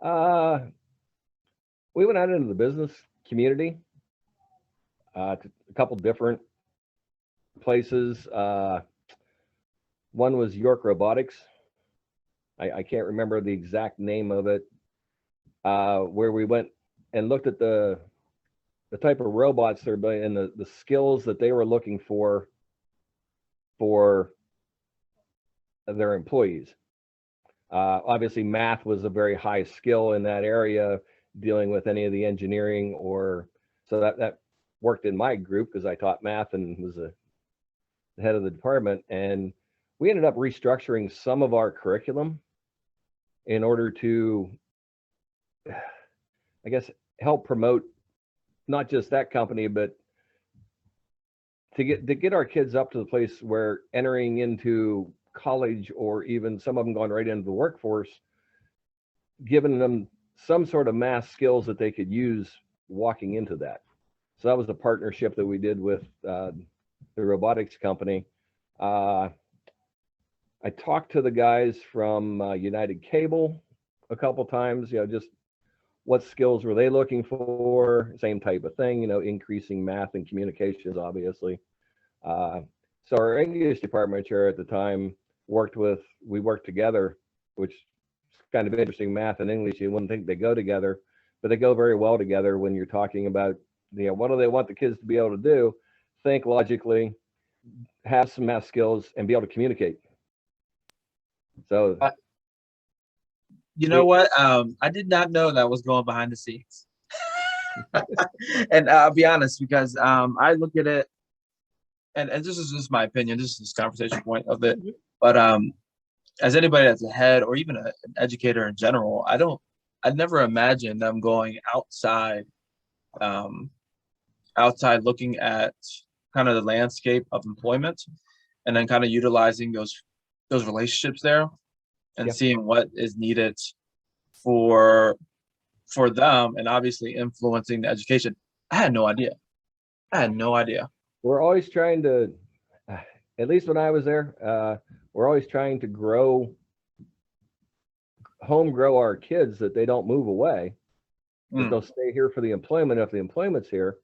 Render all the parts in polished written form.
Uh, we went out into the business community, to a couple different places. One was York Robotics. I can't remember the exact name of it. Where we went and looked at the type of robots they're building and the skills that they were looking for their employees. Obviously, math was a very high skill in that area, dealing with any of the engineering or so that worked in my group because I taught math and was the head of the department. And we ended up restructuring some of our curriculum in order to, I guess, help promote not just that company, but to get our kids up to the place where entering into college or even some of them going right into the workforce, giving them some sort of math skills that they could use walking into that. So that was the partnership that we did with the robotics company. I talked to the guys from United Cable a couple times, just what skills were they looking for? Same type of thing, increasing math and communications, obviously. So our English department chair at the time we worked together, which is kind of interesting. Math and English, you wouldn't think they go together, but they go very well together when you're talking about, what do they want the kids to be able to do? Think logically, have some math skills, and be able to communicate. So, You know what? I did not know that was going behind the scenes. And I'll be honest, because I look at it, and this is just my opinion, this is this conversation point of it. But as anybody that's a head or even an educator in general, I'd never imagined them going outside looking at kind of the landscape of employment and then kind of utilizing those relationships there and yeah. seeing what is needed for them and obviously influencing the education. I had no idea. We're always trying to, at least when I was there, we're always trying to grow our kids, that they don't move away, that they'll stay here for the employment if the employment's here,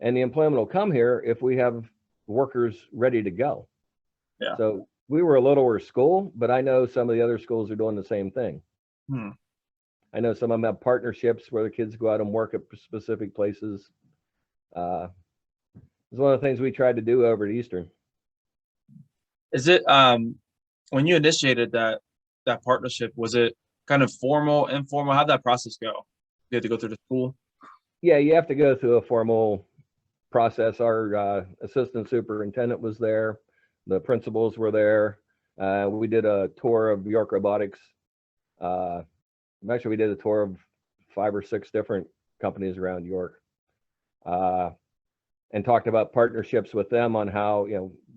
and the employment will come here if we have workers ready to go. Yeah. So we were a littler school, but I know some of the other schools are doing the same thing. I know some of them have partnerships where the kids go out and work at specific places. It's one of the things we tried to do over at Eastern. Is it when you initiated that partnership, was it kind of formal, informal? How'd that process go? You had to go through the school? Yeah, you have to go through a formal process. Our assistant superintendent was there. The principals were there. We did a tour of York Robotics. Actually, we did a tour of 5 or 6 different companies around York, and talked about partnerships with them on how,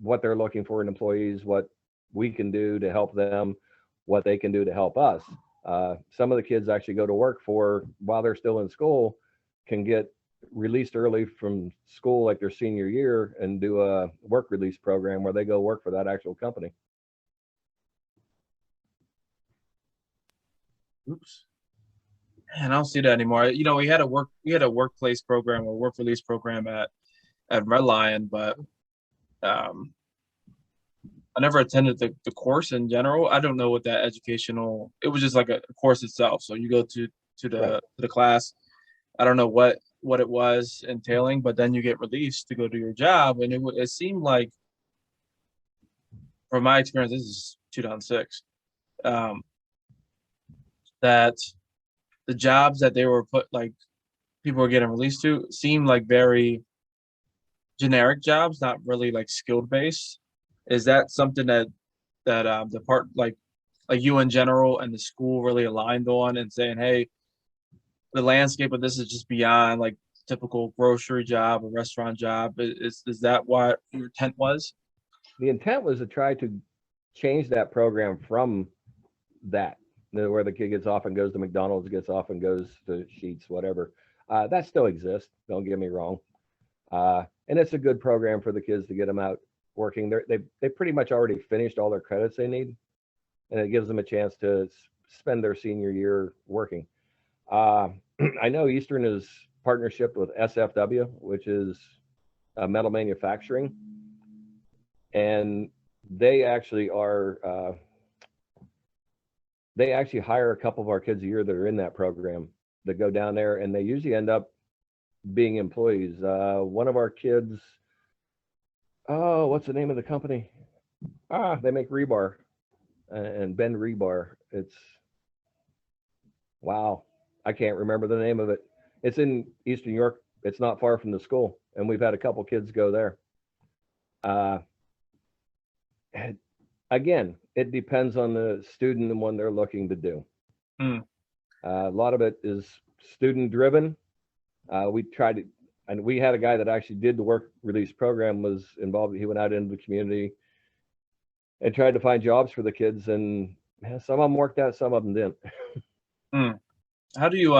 what they're looking for in employees, what we can do to help them, what they can do to help us. Some of the kids actually go to work while they're still in school, can get released early from school, like their senior year, and do a work release program where they go work for that actual company. Oops. Man, I don't see that anymore. We had a workplace program or work release program at Red Lion, but I never attended the course in general. I don't know what that educational. It was just like a course itself. So you go to the class. I don't know what it was entailing, but then you get released to go do your job, and it seemed like, from my experience, this is 2006, that the jobs that they were people were getting released to seemed like very generic jobs, not really like skilled based. Is that something that the part like you in general and the school really aligned on, and saying, hey, the landscape of this is just beyond like typical grocery job or restaurant job? Is that what your intent was? The intent was to try to change that program from that, where the kid gets off and goes to McDonald's, gets off and goes to Sheetz, whatever. That still exists. Don't get me wrong. And it's a good program for the kids to get them out working. They pretty much already finished all their credits they need, and it gives them a chance to spend their senior year working. I know Eastern is partnership with SFW, which is metal manufacturing, and they actually are. They actually hire a couple of our kids a year that are in that program that go down there, and they usually end up being employees. One of our kids, oh, what's the name of the company? They make rebar and bend rebar. It's wow, I can't remember the name of it. It's in Eastern York. It's not far from the school, and we've had a couple kids go there. Again, it depends on the student and what they're looking to do. Mm. A lot of it is student driven. We tried to, and we had a guy that actually did the work release program, was involved. He went out into the community and tried to find jobs for the kids, and some of them worked out, some of them didn't. How do you